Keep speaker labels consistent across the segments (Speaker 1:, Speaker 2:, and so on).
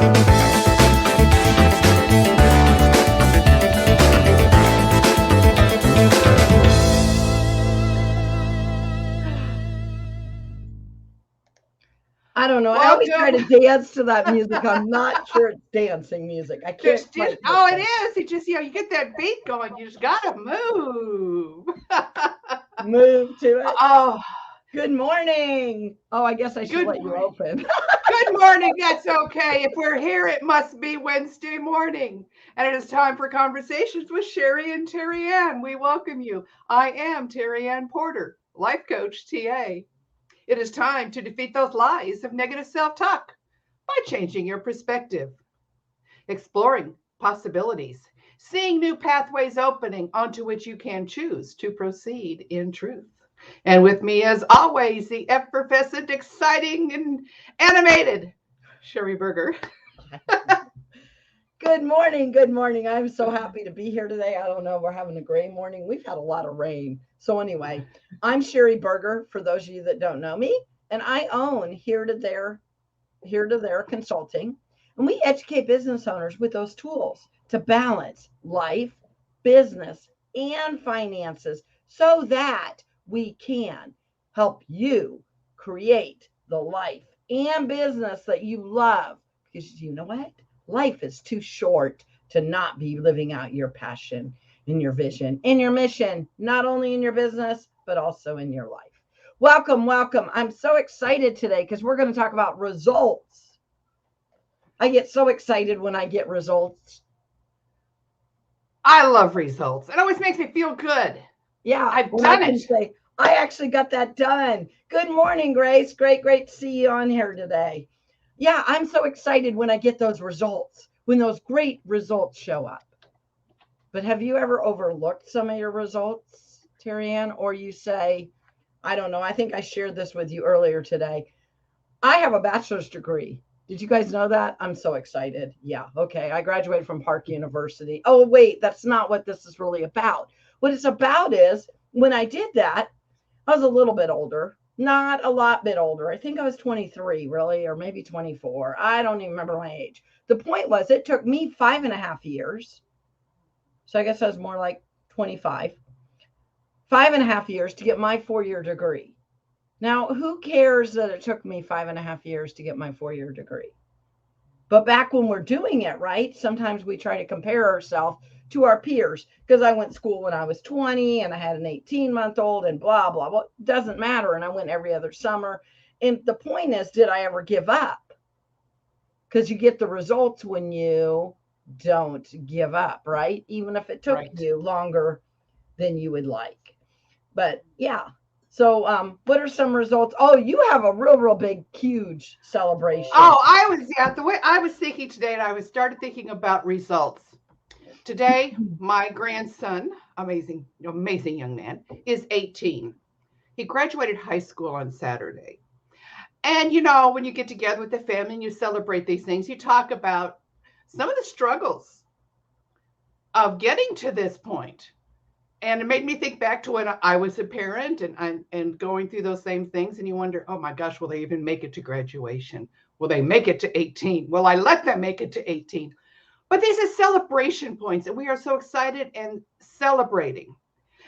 Speaker 1: I don't know. I always try to dance to that music. I'm not sure it's dancing music. I can't quite.
Speaker 2: Oh, it is. It just, you get that beat going. You just got to move.
Speaker 1: Move to it.
Speaker 2: Oh.
Speaker 1: Good morning. Oh, I guess I should let you open.
Speaker 2: Good morning. That's okay. If we're here, it must be Wednesday morning. And it is time for Conversations with Sheri and TerryAnn. We welcome you. I am TerryAnn Porter, life coach, TA. It is time to defeat those lies of negative self-talk by changing your perspective, exploring possibilities, seeing new pathways opening onto which you can choose to proceed in truth. And with me, as always, the effervescent, exciting, and animated Sheri Berger.
Speaker 1: Good morning. Good morning. I'm so happy to be here today. I don't know. We're having a gray morning. We've had a lot of rain. So anyway, I'm Sheri Berger, for those of you that don't know me, and I own Here to There Consulting. And we educate business owners with those tools to balance life, business, and finances so that we can help you create the life and business that you love. Because you know what? Life is too short to not be living out your passion and your vision and your mission, not only in your business, but also in your life. Welcome, welcome. I'm so excited today because we're going to talk about results. I get so excited when I get results.
Speaker 2: I love results. It always makes me feel good.
Speaker 1: Yeah,
Speaker 2: I've done it.
Speaker 1: I actually got that done. Good morning, Grace. Great to see you on here today. Yeah, I'm so excited when I get those results, when those great results show up. But have you ever overlooked some of your results, TerryAnn? Or you say, I don't know, I think I shared this with you earlier today. I have a bachelor's degree. Did you guys know that? I'm so excited. Yeah, okay. I graduated from Park University. Oh, wait, that's not what this is really about. What it's about is when I did that, I was a little bit older. Not a lot bit older. I think I was 23, really, or maybe 24. I don't even remember my age. The point was, it took me 5.5 years. So I guess I was more like 25. 5.5 years to get my 4-year degree. Now, who cares that it took me 5.5 years to get my 4-year degree? But back when we're doing it, right, sometimes we try to compare ourselves to our peers because I went to school when I was 20 and I had an 18-month-old and blah, blah, blah. It doesn't matter. And I went every other summer. And the point is, did I ever give up? Because you get the results when you don't give up, right? Even if it took you longer than you would like. But yeah. So what are some results? Oh, you have a real big, huge celebration.
Speaker 2: Oh, the way I was thinking today, and I started thinking about results. Today, my grandson, amazing young man, is 18. He graduated high school on Saturday. And, when you get together with the family and you celebrate these things, you talk about some of the struggles of getting to this point. And it made me think back to when I was a parent and going through those same things. And you wonder, oh my gosh, will they even make it to graduation? Will they make it to 18? Will I let them make it to 18? But these are celebration points, and we are so excited and celebrating.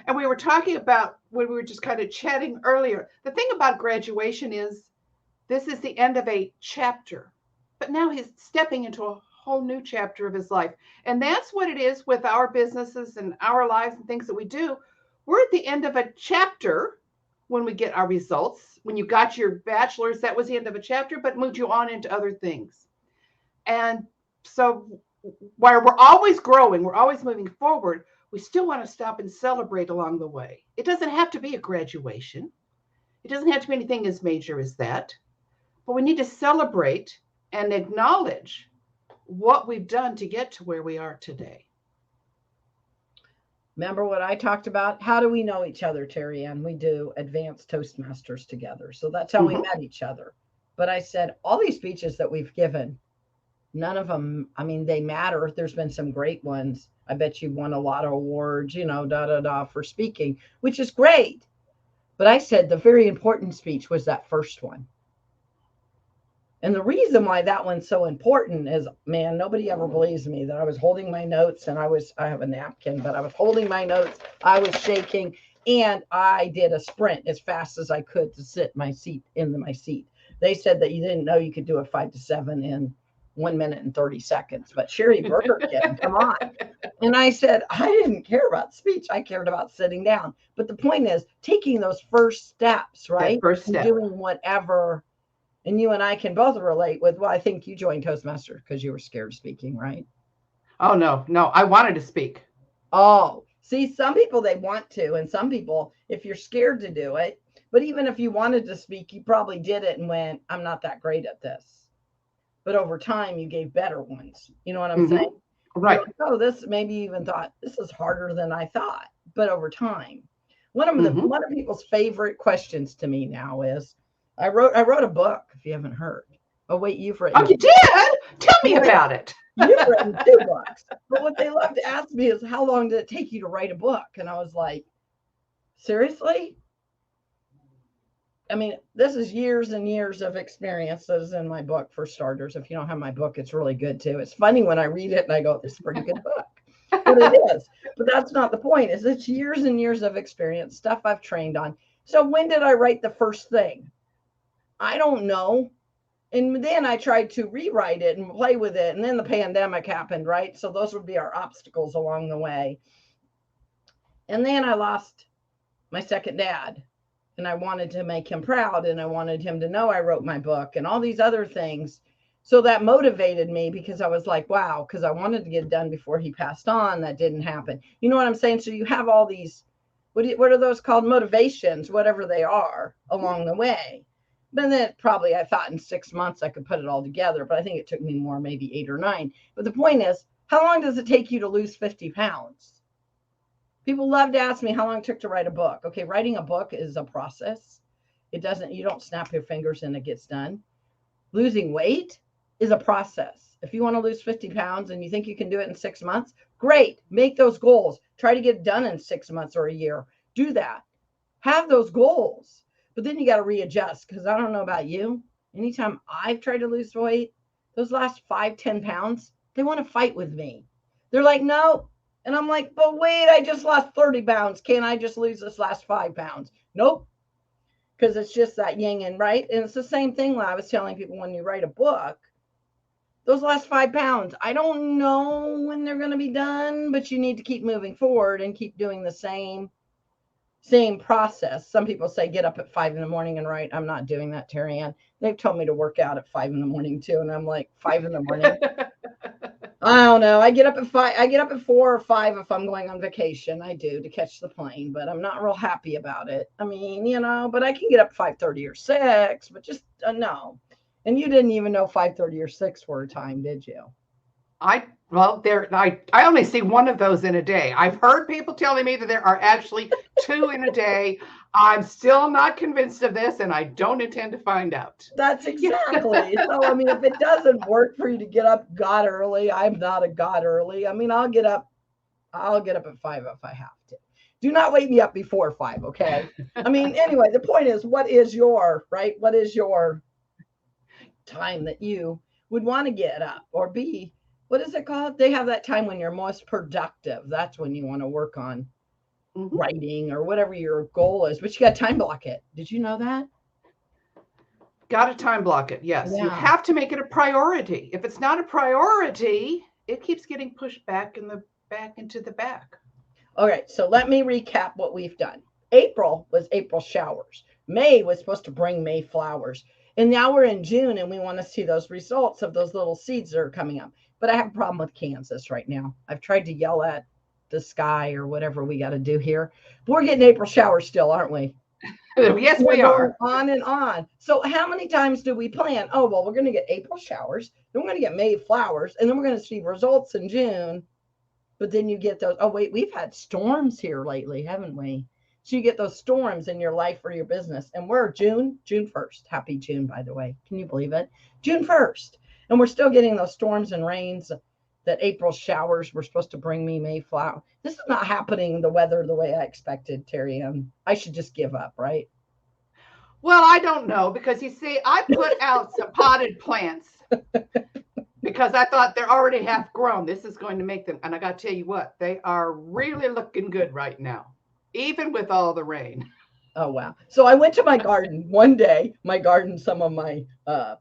Speaker 2: And we were talking about when we were just kind of chatting earlier. The thing about graduation is this is the end of a chapter, but now he's stepping into a whole new chapter of his life. And that's what it is with our businesses and our lives and things that we do. We're at the end of a chapter when we get our results. When you got your bachelor's, that was the end of a chapter, but moved you on into other things. And so while we're always growing, we're always moving forward, we still want to stop and celebrate along the way. It doesn't have to be a graduation. It doesn't have to be anything as major as that. But we need to celebrate and acknowledge what we've done to get to where we are today.
Speaker 1: Remember what I talked about? How do we know each other, TerryAnn? We do advanced Toastmasters together. So that's how we met each other. But I said, all these speeches that we've given, none of them, I mean, they matter. There's been some great ones. I bet you won a lot of awards, for speaking, which is great. But I said the very important speech was that first one. And the reason why that one's so important is, man, nobody ever believes me that I was holding my notes and I have a napkin, but I was holding my notes. I was shaking and I did a sprint as fast as I could to sit into my seat. They said that you didn't know you could do a 5 to 7 in 1 minute and 30 seconds, but Sheri Burger Kid, come on. And I said, I didn't care about speech. I cared about sitting down. But the point is taking those first steps, right?
Speaker 2: That first
Speaker 1: and
Speaker 2: step.
Speaker 1: doing whatever. And you and I can both relate with, well, I think you joined Toastmasters because you were scared of speaking, right?
Speaker 2: Oh, no. I wanted to speak.
Speaker 1: Oh, see, some people, they want to. And some people, if you're scared to do it, but even if you wanted to speak, you probably did it and went, I'm not that great at this. But over time, you gave better ones. You know what I'm saying?
Speaker 2: Right.
Speaker 1: Like, oh, this, maybe you even thought, this is harder than I thought. But over time, one of people's favorite questions to me now is, I wrote a book, if you haven't heard. Oh, wait, you've written.
Speaker 2: Oh, you did? Tell me about it.
Speaker 1: You've written 2 books. But what they love to ask me is, how long did it take you to write a book? And I was like, seriously? I mean, this is years and years of experiences in my book, for starters. If you don't have my book, it's really good too. It's funny when I read it and I go, this is a pretty good book. But it is. But that's not the point. It's years and years of experience, stuff I've trained on. So when did I write the first thing? I don't know. And then I tried to rewrite it and play with it. And then the pandemic happened, right? So those would be our obstacles along the way. And then I lost my second dad. And I wanted to make him proud. And I wanted him to know I wrote my book and all these other things. So that motivated me because I was like, wow, because I wanted to get it done before he passed on. That didn't happen. You know what I'm saying? So you have all these, what are those called? Motivations, whatever they are along the way. But then probably I thought in 6 months I could put it all together. But I think it took me more, maybe 8 or 9. But the point is, how long does it take you to lose 50 pounds? People love to ask me how long it took to write a book. Okay, writing a book is a process. You don't snap your fingers and it gets done. Losing weight is a process. If you want to lose 50 pounds and you think you can do it in 6 months, great. Make those goals. Try to get it done in 6 months or a year. Do that. Have those goals. But then you got to readjust, because I don't know about you. Anytime I've tried to lose weight, those last 5, 10 pounds, they want to fight with me. They're like, no. And I'm like, but wait, I just lost 30 pounds. Can't I just lose this last 5 pounds? Nope. Because it's just that yin and right. And it's the same thing when I was telling people, when you write a book, those last 5 pounds, I don't know when they're going to be done, but you need to keep moving forward and keep doing the same process. Some people say get up at 5 in the morning and write. I'm not doing that, TerryAnn. They've told me to work out at 5 in the morning too. And I'm like, 5 in the morning. I don't know. I get up at 5. I get up at 4 or 5 if I'm going on vacation. I do, to catch the plane, but I'm not real happy about it. I mean, but I can get up 5:30 or 6, but just no. And you didn't even know 5:30 or 6 were a time, did you?
Speaker 2: I only see one of those in a day. I've heard people telling me that there are actually 2 in a day. I'm still not convinced of this, and I don't intend to find out.
Speaker 1: That's exactly. So, I mean, if it doesn't work for you to get up God early, I'm not a God early. I mean, I'll get up at 5 if I have to. Do not wake me up before 5, okay? I mean, anyway, the point is, what is your time that you would want to get up or be? What is it called? They have that time when you're most productive. That's when you want to work on writing or whatever your goal is, but you got to time block it. Did you know that?
Speaker 2: Got to time block it. Yes. Yeah. You have to make it a priority. If it's not a priority, it keeps getting pushed back into the back.
Speaker 1: All right. So let me recap what we've done. April was April showers. May was supposed to bring May flowers. And now we're in June and we want to see those results of those little seeds that are coming up. But I have a problem with Kansas right now. I've tried to yell at the sky or whatever we got to do here. But we're getting April showers still, aren't we?
Speaker 2: Yes, we are.
Speaker 1: On and on. So how many times do we plan? Oh, well, we're going to get April showers. Then we're going to get May flowers. And then we're going to see results in June. But then you get those. Oh, wait, we've had storms here lately, haven't we? So you get those storms in your life or your business. And we're June 1st. Happy June, by the way. Can you believe it? June 1st. And we're still getting those storms and rains that April showers were supposed to bring me May flower. This is not happening, the weather, the way I expected, TerryAnn. I should just give up, right?
Speaker 2: Well, I don't know because you see, I put out some potted plants because I thought they're already half grown. This is going to make them. And I got to tell you what, they are really looking good right now, even with all the rain.
Speaker 1: Oh, wow. So I went to my garden one day. My garden, some of my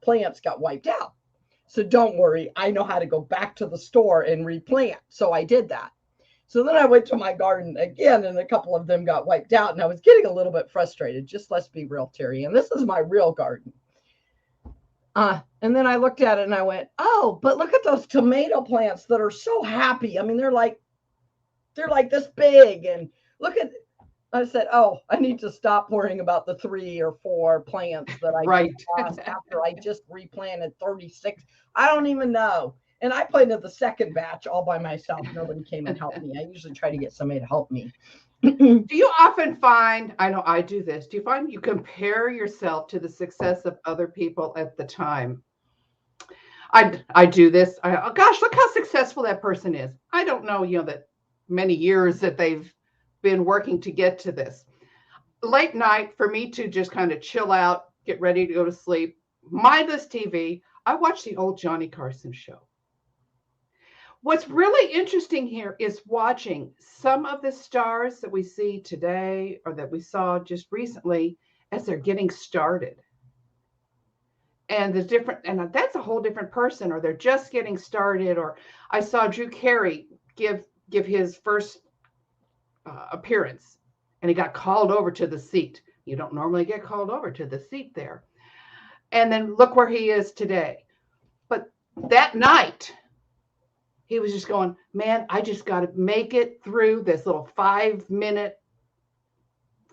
Speaker 1: plants got wiped out. So don't worry. I know how to go back to the store and replant. So I did that. So then I went to my garden again, and a couple of them got wiped out. And I was getting a little bit frustrated. Just let's be real, Terry. And this is my real garden. And then I looked at it and I went, oh, but look at those tomato plants that are so happy. I mean, they're like this big. And look at, I said, oh, I need to stop worrying about the 3 or 4 plants that I
Speaker 2: Right.
Speaker 1: lost after I just replanted 36. I don't even know. And I planted the second batch all by myself. Nobody came and helped me. I usually try to get somebody to help me.
Speaker 2: Do you often find, I know I do this, do you find you compare yourself to the success of other people at the time? I do this. Oh gosh, look how successful that person is. I don't know, that many years that they've been working to get to this. Late night for me to just kind of chill out, get ready to go to sleep, mindless TV. I watch the old Johnny Carson show. What's really interesting here is watching some of the stars that we see today or that we saw just recently as they're getting started. And that's a whole different person, or they're just getting started. Or I saw Drew Carey give his first appearance, and he got called over to the seat. You don't normally get called over to the seat there. And then look where he is today. But that night, he was just going, man, I just got to make it through this little 5-minute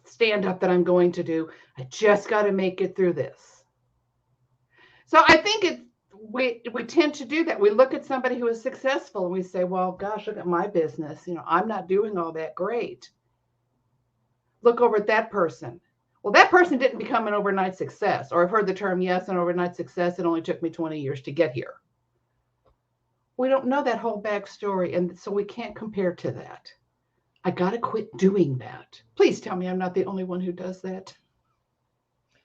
Speaker 2: stand up that I'm going to do. I just got to make it through this. So I think we tend to do that. We look at somebody who is successful and we say, well, gosh, look at my business. I'm not doing all that great. Look over at that person. Well, that person didn't become an overnight success. Or I've heard the term, yes, an overnight success. It only took me 20 years to get here. We don't know that whole backstory, and so we can't compare to that. I got to quit doing that. Please tell me I'm not the only one who does that.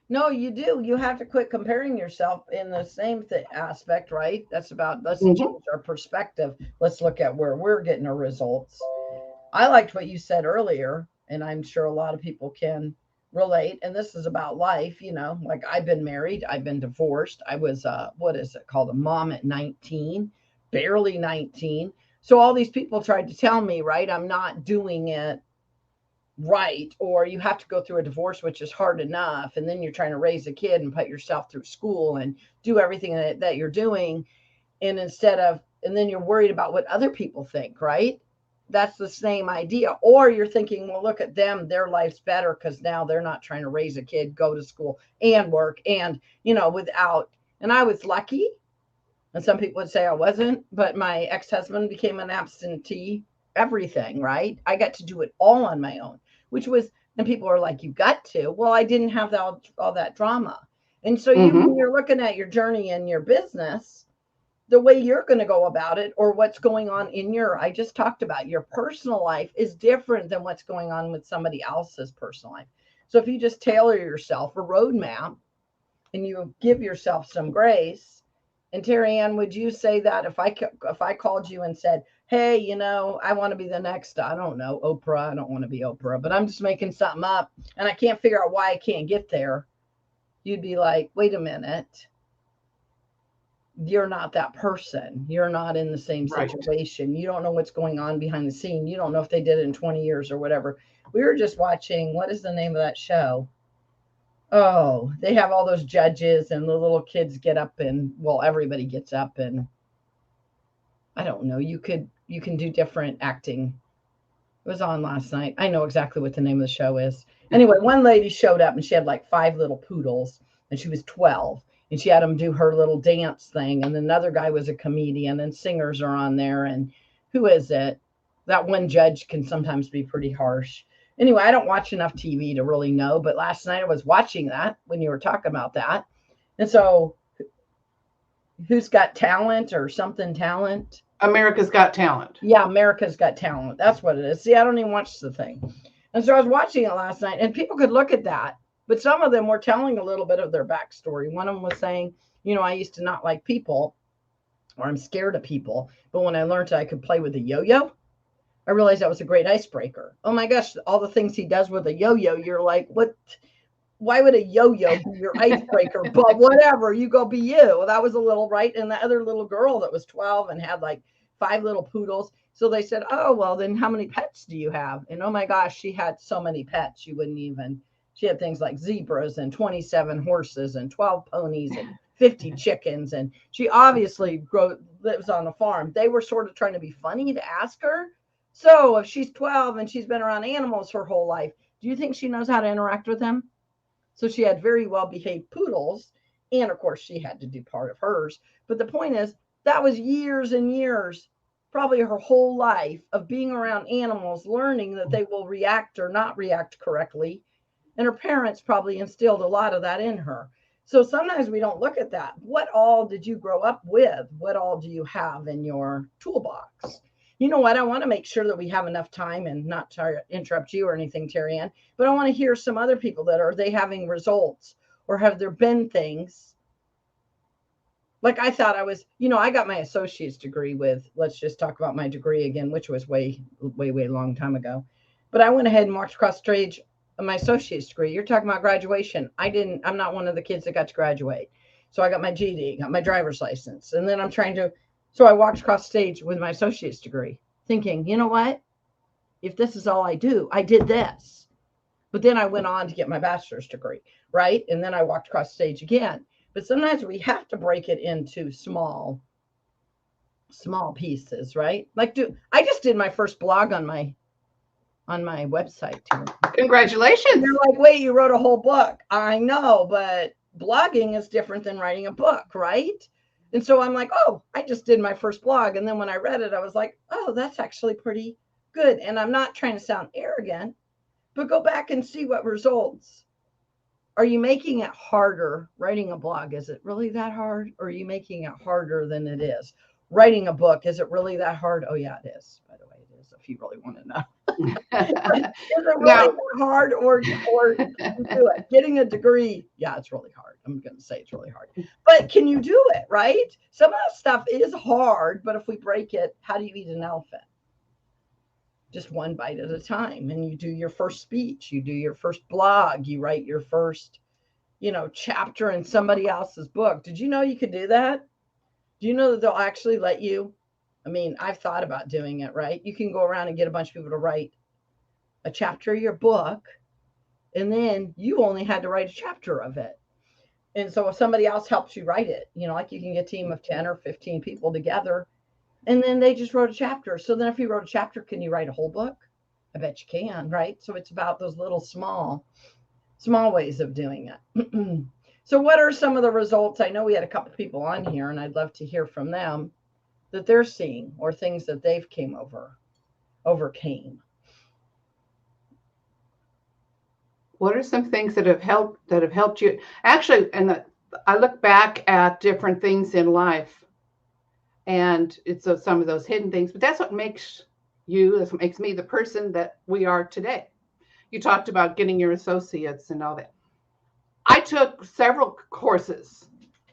Speaker 1: No, you do. You have to quit comparing yourself in the same aspect, right? Let's change our perspective. Let's look at where we're getting our results. I liked what you said earlier, and I'm sure a lot of people can relate. And this is about life, like I've been married, I've been divorced. I was, what is it called? A mom at 19. Barely 19. So all these people tried to tell me, right, I'm not doing it right, or you have to go through a divorce, which is hard enough, and then you're trying to raise a kid and put yourself through school and do everything that you're doing, and then you're worried about what other people think, right? That's the same idea. Or you're thinking, well, look at them, their life's better because now they're not trying to raise a kid, go to school and work, and and I was lucky. And some people would say I wasn't, but my ex-husband became an absentee, everything, right? I got to do it all on my own, and people are like, you got to. Well, I didn't have all that drama. And so when you're looking at your journey in your business, the way you're going to go about it, or what's going on I just talked about your personal life is different than what's going on with somebody else's personal life. So if you just tailor yourself a roadmap and you give yourself some grace. And TerryAnn, would you say that if I called you and said, hey, I want to be the next, I don't know, Oprah, I don't want to be Oprah, but I'm just making something up and I can't figure out why I can't get there, you'd be like, wait a minute, you're not that person. You're not in the same situation. Right. You don't know what's going on behind the scene. You don't know if they did it in 20 years or whatever. We were just watching, what is the name of that show? Oh, they have all those judges and the little kids get up and, well, everybody gets up and I don't know. You can do different acting. It was on last night. I know exactly what the name of the show is. Anyway, one lady showed up and she had like 5 little poodles and she was 12 and she had them do her little dance thing. And another guy was a comedian and singers are on there. And who is it? That one judge can sometimes be pretty harsh. Anyway, I don't watch enough TV to really know, but last night I was watching that when you were talking about that. And so Who's Got Talent or something talent?
Speaker 2: America's Got Talent.
Speaker 1: Yeah, America's Got Talent. That's what it is. See, I don't even watch the thing. And so I was watching it last night and people could look at that But some of them were telling a little bit of their backstory. One of them was saying, I used to not like people, or I'm scared of people. But when I learned I could play with a yo-yo, I realized that was a great icebreaker. Oh my gosh, all the things he does with a yo-yo, you're like, what? Why would a yo-yo be your icebreaker? But whatever, you go be you. That was a little right. And the other little girl that was 12 and had like 5 little poodles. So they said, oh, well, then how many pets do you have? And oh my gosh, she had so many pets. You wouldn't even, she had things like zebras and 27 horses and 12 ponies and 50 chickens. And she obviously lives on a farm. They were sort of trying to be funny to ask her. So if she's 12 and she's been around animals her whole life, do you think she knows how to interact with them? So she had very well-behaved poodles. And of course, she had to do part of hers. But the point is, that was years and years, probably her whole life of being around animals, learning that they will react or not react correctly. And her parents probably instilled a lot of that in her. So sometimes we don't look at that. What all did you grow up with? What all do you have in your toolbox? You know what? I want to make sure that we have enough time, and not to interrupt you or anything, TerryAnn, but I want to hear some other people that are they having results, or have there been things like I thought I was, I got my associate's degree with, let's just talk about my degree again, which was way long time ago. But I went ahead and walked across the stage my associate's degree. You're talking about graduation. I'm not one of the kids that got to graduate. So I got my GED, got my driver's license, and then so I walked across stage with my associate's degree thinking, you know what? If this is all I do, I did this. But then I went on to get my bachelor's degree, right? And then I walked across stage again. But sometimes we have to break it into small pieces, right? I just did my first blog on my website too.
Speaker 2: Congratulations.
Speaker 1: And you're like, wait, you wrote a whole book. I know, but blogging is different than writing a book, right? And so I'm like, oh, I just did my first blog. And then when I read it, I was like, oh, that's actually pretty good. And I'm not trying to sound arrogant, but go back and see what results. Are you making it harder writing a blog? Is it really that hard? Or are you making it harder than it is? Writing a book, is it really that hard? Oh, yeah, it is. By the way, it is, if you really want to know. Is it really hard or do it? Getting a degree, yeah, it's really hard. I'm going to say it's really hard. But can you do it, right? Some of that stuff is hard, but if we break it, how do you eat an elephant? Just one bite at a time. And you do your first speech, you do your first blog, you write your first, chapter in somebody else's book. Did you know you could do that? Do you know that they'll actually let you? I mean, I've thought about doing it, right? You can go around and get a bunch of people to write a chapter of your book, and then you only had to write a chapter of it. And so if somebody else helps you write it, like you can get a team of 10 or 15 people together, and then they just wrote a chapter. So then if you wrote a chapter, can you write a whole book? I bet you can, right? So it's about those little small ways of doing it. So what are some of the results? I know we had a couple people on here, and I'd love to hear from them that they're seeing, or things that they've overcame.
Speaker 2: What are some things that have helped you? Actually, and I look back at different things in life, and it's some of those hidden things, but that's what makes me the person that we are today. You talked about getting your associates and all that. I took several courses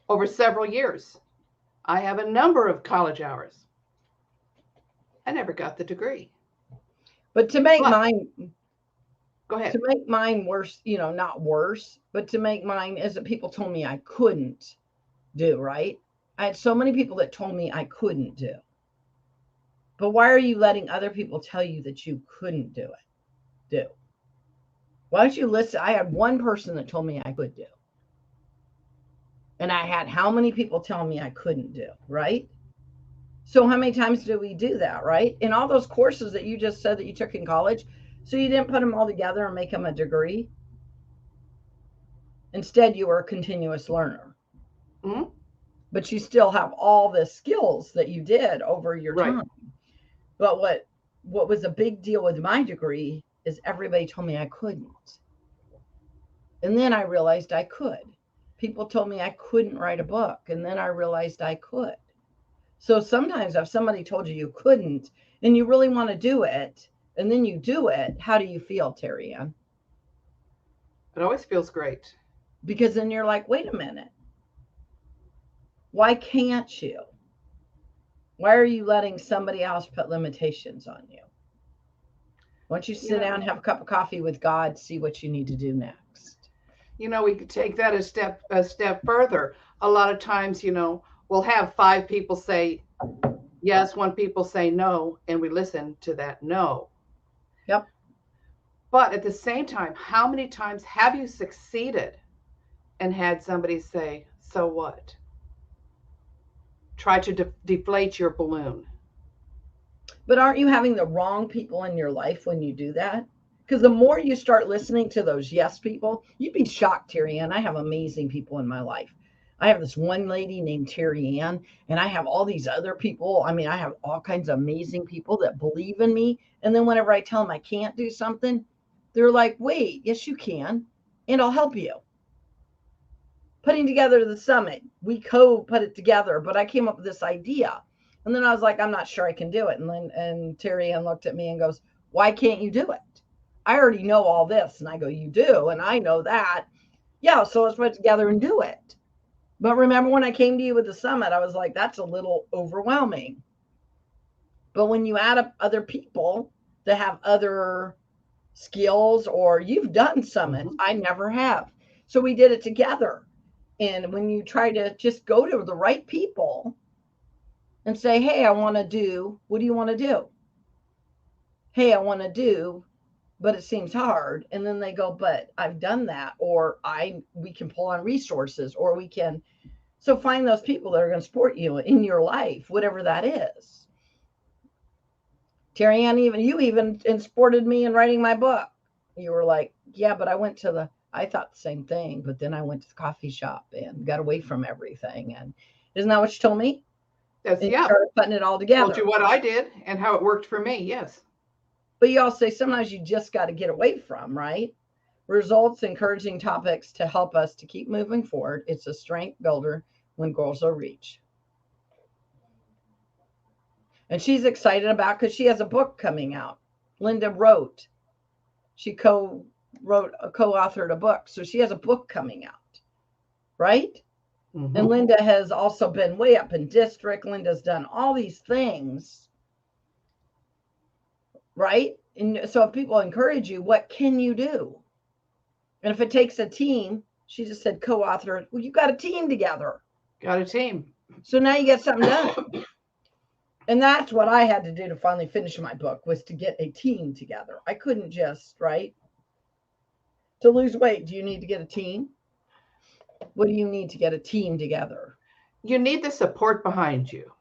Speaker 2: over several years. I have a number of college hours. I never got the degree.
Speaker 1: But to make mine,
Speaker 2: go ahead.
Speaker 1: To make mine worse, not worse, but to make mine is that people told me I couldn't do, right? I had so many people that told me I couldn't do. But why are you letting other people tell you that you couldn't do? Why don't you listen? I had one person that told me I could do. And I had how many people tell me I couldn't do, right? So how many times do we do that, right? In all those courses that you just said that you took in college, so you didn't put them all together and make them a degree? Instead, you were a continuous learner.
Speaker 2: Mm-hmm.
Speaker 1: But you still have all the skills that you did over your time. But what was a big deal with my degree is everybody told me I couldn't. And then I realized I could. People told me I couldn't write a book, and then I realized I could. So sometimes if somebody told you couldn't, and you really want to do it, and then you do it, how do you feel, TerryAnn?
Speaker 2: It always feels great.
Speaker 1: because then you're like, wait a minute. Why can't you? Why are you letting somebody else put limitations on you? Why don't you sit down, have a cup of coffee with God, see what you need to do next?
Speaker 2: We could take that a step further. A lot of times, we'll have 5 people say yes, 1 people say no, and we listen to that no.
Speaker 1: Yep.
Speaker 2: But at the same time, how many times have you succeeded and had somebody say, so what? Try to deflate your balloon.
Speaker 1: But aren't you having the wrong people in your life when you do that? Because the more you start listening to those yes people, you'd be shocked, TerryAnn. I have amazing people in my life. I have this one lady named TerryAnn, and I have all these other people. I mean, I have all kinds of amazing people that believe in me. And then whenever I tell them I can't do something, they're like, wait, yes, you can, and I'll help you. Putting together the summit, we put it together, but I came up with this idea. And then I was like, I'm not sure I can do it. And TerryAnn looked at me and goes, why can't you do it? I already know all this. And I go, you do? And I know that. Yeah, so let's put it together and do it. But remember when I came to you with the summit, I was like, that's a little overwhelming. But when you add up other people that have other skills, or you've done summits, I never have. So we did it together. And when you try to just go to the right people and say, hey, I want to do, what do you want to do? Hey, I want to do, but it seems hard. And then they go, but I've done that, or we can pull on resources, or we can. So find those people that are going to support you in your life, whatever that is. TerryAnn, you even supported me in writing my book. You were like, yeah, but I thought the same thing, but then I went to the coffee shop and got away from everything. And isn't that what you told me?
Speaker 2: That's,
Speaker 1: and started putting it all together.
Speaker 2: Told you what I did and how it worked for me. Yes.
Speaker 1: But you also say sometimes you just got to get away from, right? Results, encouraging topics to help us to keep moving forward. It's a strength builder when goals are reached. And she's excited about, because she has a book coming out. Linda wrote. She co-authored a book. So she has a book coming out, right? Mm-hmm. And Linda has also been way up in district. Linda's done all these things, right? And so if people encourage you, what can you do? And if it takes a team, she just said co-author, well, you got a team together.
Speaker 2: Got a team.
Speaker 1: So now you get something done. And that's what I had to do to finally finish my book, was to get a team together. I couldn't just, right? To lose weight, do you need to get a team? What do you need to get a team together?
Speaker 2: You need the support behind you.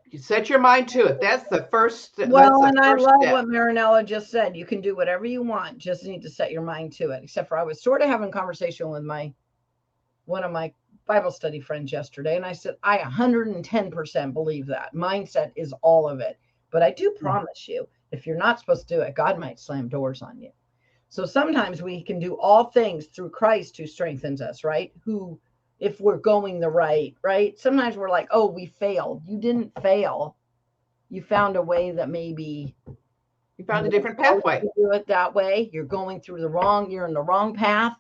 Speaker 2: You set your mind to it. That's the first step.
Speaker 1: Well, and I love what Marinella just said. You can do whatever you want. Just need to set your mind to it. Except for I was sort of having a conversation with one of my Bible study friends yesterday. And I said, I 110% believe that. Mindset is all of it. But I do promise you, if you're not supposed to do it, God might slam doors on you. So sometimes we can do all things through Christ who strengthens us, right? Who, if we're going the right? Sometimes we're like, oh, we failed. You didn't fail. You found a way that maybe
Speaker 2: you found a different pathway.
Speaker 1: Do it that way. You're going through you're in the wrong path.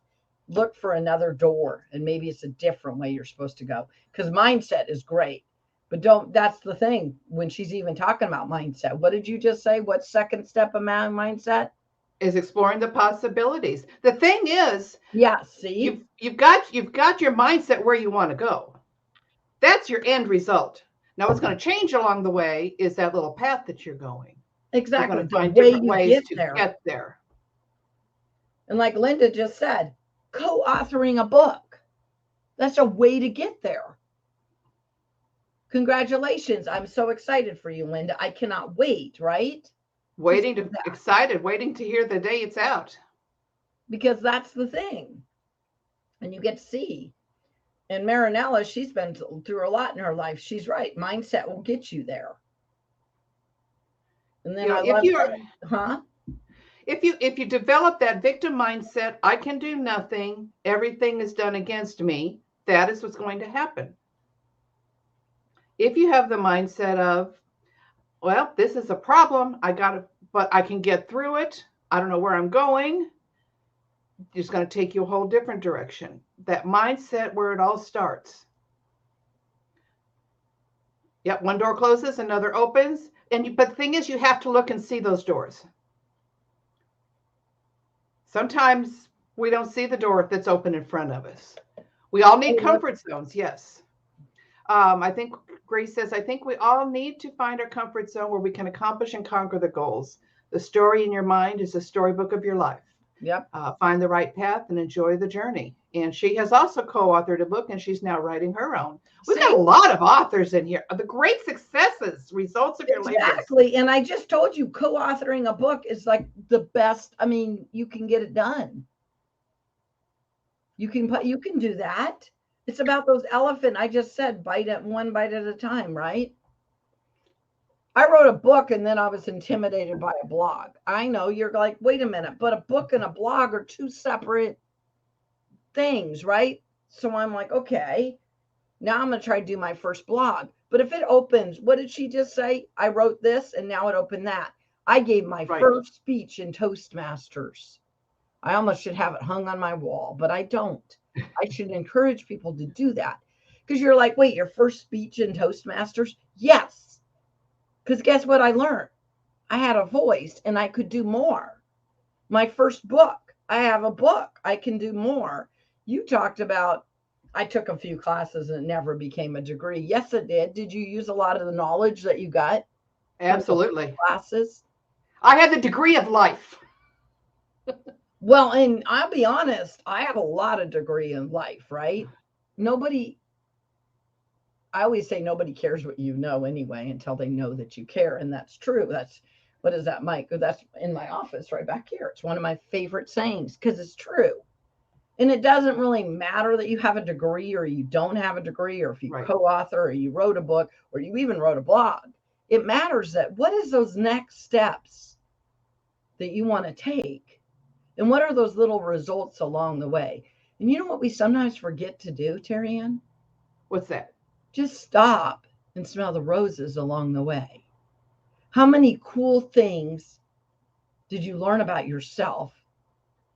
Speaker 1: Look for another door, and maybe it's a different way you're supposed to go. Because mindset is great, but that's the thing. When she's even talking about mindset, what did you just say? What second step of mindset?
Speaker 2: Is exploring the possibilities. The thing is,
Speaker 1: yeah, see,
Speaker 2: you've got your mindset where you want to go. That's your end result. Now, what's going to change along the way is that little path that you're going.
Speaker 1: Exactly.
Speaker 2: You're going to find different ways to get there.
Speaker 1: And like Linda just said, co-authoring a book. That's a way to get there. Congratulations. I'm so excited for you, Linda. I cannot wait, right?
Speaker 2: Excited, waiting to hear the day it's out.
Speaker 1: Because that's the thing. And you get to see. And Marinella, she's been through a lot in her life. She's right. Mindset will get you there. And then
Speaker 2: if you develop that victim mindset, I can do nothing, everything is done against me, that is what's going to happen. If you have the mindset of, well, this is a problem, but I can get through it. I don't know where I'm going. is going to take you a whole different direction. That mindset where it all starts. Yep, one door closes, another opens. But the thing is, you have to look and see those doors. Sometimes we don't see the door that's open in front of us. We all need comfort zones, yes. I think Grace says, I think we all need to find our comfort zone where we can accomplish and conquer the goals. The story in your mind is a storybook of your life.
Speaker 1: Yep.
Speaker 2: Find the right path and enjoy the journey. And she has also co-authored a book, and she's now writing her own. We've got a lot of authors in here. The great successes, results of your labors.
Speaker 1: Exactly. And I just told you, co-authoring a book is like the best. I mean, you can get it done. You can do that. It's about those elephant. I just said, one bite at a time, right? I wrote a book and then I was intimidated by a blog. I know you're like, wait a minute, but a book and a blog are two separate things, right? So I'm like, okay, now I'm going to try to do my first blog. But if it opens, what did she just say? I wrote this and now it opened that. I gave my first speech in Toastmasters. I almost should have it hung on my wall, but I don't. I should encourage people to do that. Because you're like, wait, your first speech in Toastmasters? Yes. Because guess what I learned? I had a voice and I could do more. My first book, I have a book. I can do more. You talked about, I took a few classes and it never became a degree. Yes, it did. Did you use a lot of the knowledge that you got?
Speaker 2: Absolutely.
Speaker 1: Classes?
Speaker 2: I had the degree of life.
Speaker 1: Well, and I'll be honest, I have a lot of degree in life, right? I always say nobody cares what you know anyway until they know that you care. And that's true. That's, what is that, Mike? That's in my office right back here. It's one of my favorite sayings because it's true. And it doesn't really matter that you have a degree or you don't have a degree, or if you co-author or you wrote a book or you even wrote a blog. It matters that what is those next steps that you want to take? And what are those little results along the way? And you know what we sometimes forget to do, TerryAnn?
Speaker 2: What's that?
Speaker 1: Just stop and smell the roses along the way. How many cool things did you learn about yourself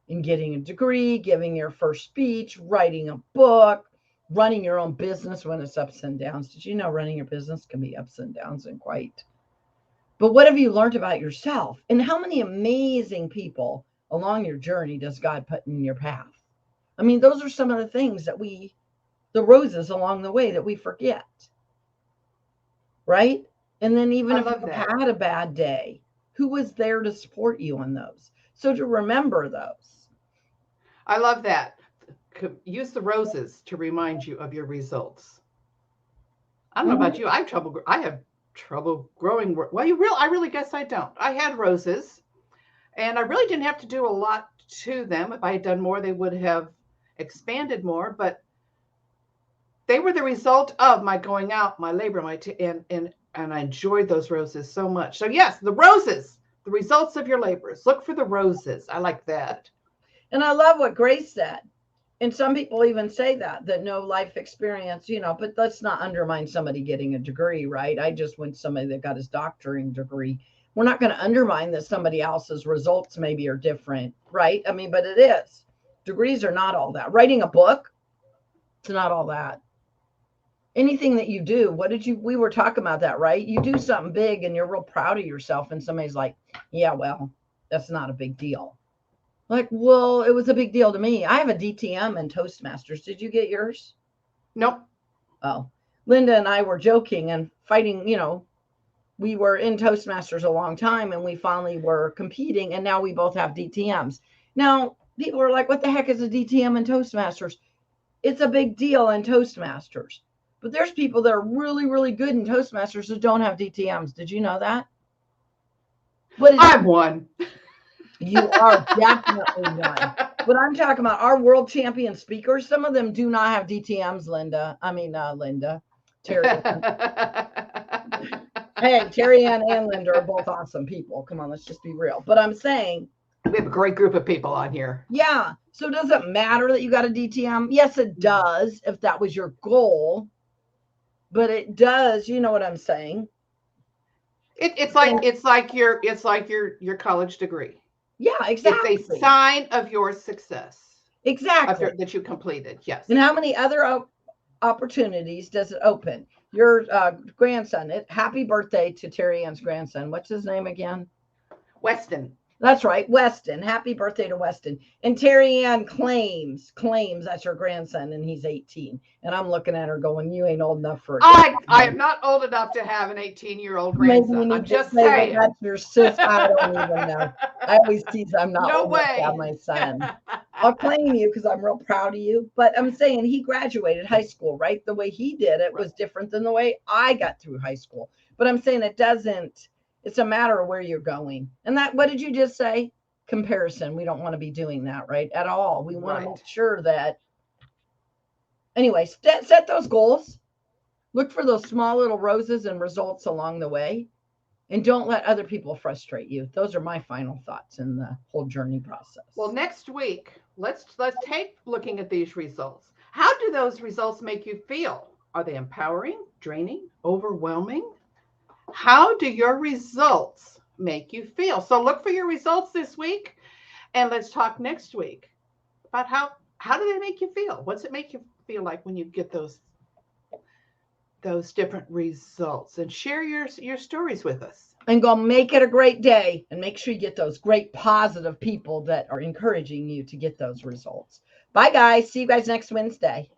Speaker 1: in getting a degree, giving your first speech, writing a book, running your own business when it's ups and downs? Did you know running your business can be ups and downs and quite? But what have you learned about yourself? And how many amazing people along your journey does God put in your path? I mean, those are some of the things that the roses along the way that we forget, right? And then even if you had a bad day, who was there to support you on those? So to remember those.
Speaker 2: I love that. Use the roses to remind you of your results. I don't know about you. I have trouble growing. Well, I really guess I don't. I had roses and I really didn't have to do a lot to them. If I had done more, they would have expanded more, but they were the result of my going out, my labor, and I enjoyed those roses so much. So yes, the roses, the results of your labors. Look for the roses. I like that.
Speaker 1: And I love what Grace said. And some people even say that no life experience, but let's not undermine somebody getting a degree, right? I just went somebody that got his doctoring degree. We're not going to undermine that somebody else's results maybe are different, right? I mean, but it is. Degrees are not all that. Writing a book, it's not all that. Anything that you do, we were talking about that, right? You do something big and you're real proud of yourself and somebody's like, yeah, well, that's not a big deal. Like, well, it was a big deal to me. I have a DTM in Toastmasters. Did you get yours?
Speaker 2: Nope.
Speaker 1: Oh, Linda and I were joking and fighting, we were in Toastmasters a long time and we finally were competing and now we both have DTMs. Now, people are like, what the heck is a DTM in Toastmasters? It's a big deal in Toastmasters. But there's people that are really, really good in Toastmasters that don't have DTMs. Did you know that?
Speaker 2: I'm one.
Speaker 1: You are definitely one. But I'm talking about our world champion speakers. Some of them do not have DTMs, Linda. TerryAnn. Hey, TerryAnn and Linda are both awesome people. Come on, let's just be real. But I'm saying,
Speaker 2: we have a great group of people on here.
Speaker 1: Yeah. So does it matter that you got a DTM? Yes, it does, if that was your goal. But it does, you know what I'm saying?
Speaker 2: It's like your college degree.
Speaker 1: Yeah, exactly.
Speaker 2: It's a sign of your success.
Speaker 1: Exactly.
Speaker 2: That you completed. Yes.
Speaker 1: And how many other opportunities does it open? Your grandson, happy birthday to TerryAnn's grandson. What's his name again?
Speaker 2: Weston.
Speaker 1: That's right, Weston. Happy birthday to Weston. And TerryAnn claims that's her grandson, and he's 18. And I'm looking at her going, you ain't old enough for it.
Speaker 2: I am not old enough to have an 18-year-old grandson. I'm just saying.
Speaker 1: That's your sis. I don't even know. I always tease I'm not
Speaker 2: No
Speaker 1: old enough to have my son. I'll claim you because I'm real proud of you. But I'm saying he graduated high school, right? The way he did it was different than the way I got through high school. But I'm saying it's a matter of where you're going. And what did you just say? Comparison. We don't want to be doing that, right? At all. We want to make sure that, anyway, set those goals. Look for those small little roses and results along the way. And don't let other people frustrate you. Those are my final thoughts in the whole journey process.
Speaker 2: Well, next week, let's take looking at these results. How do those results make you feel? Are they empowering, draining, overwhelming? How do your results make you feel? So look for your results this week, and let's talk next week about how do they make you feel? What's it make you feel like when you get those different results? And share your stories with us.
Speaker 1: And go make it a great day, and make sure you get those great positive people that are encouraging you to get those results. Bye, guys. See you guys next Wednesday.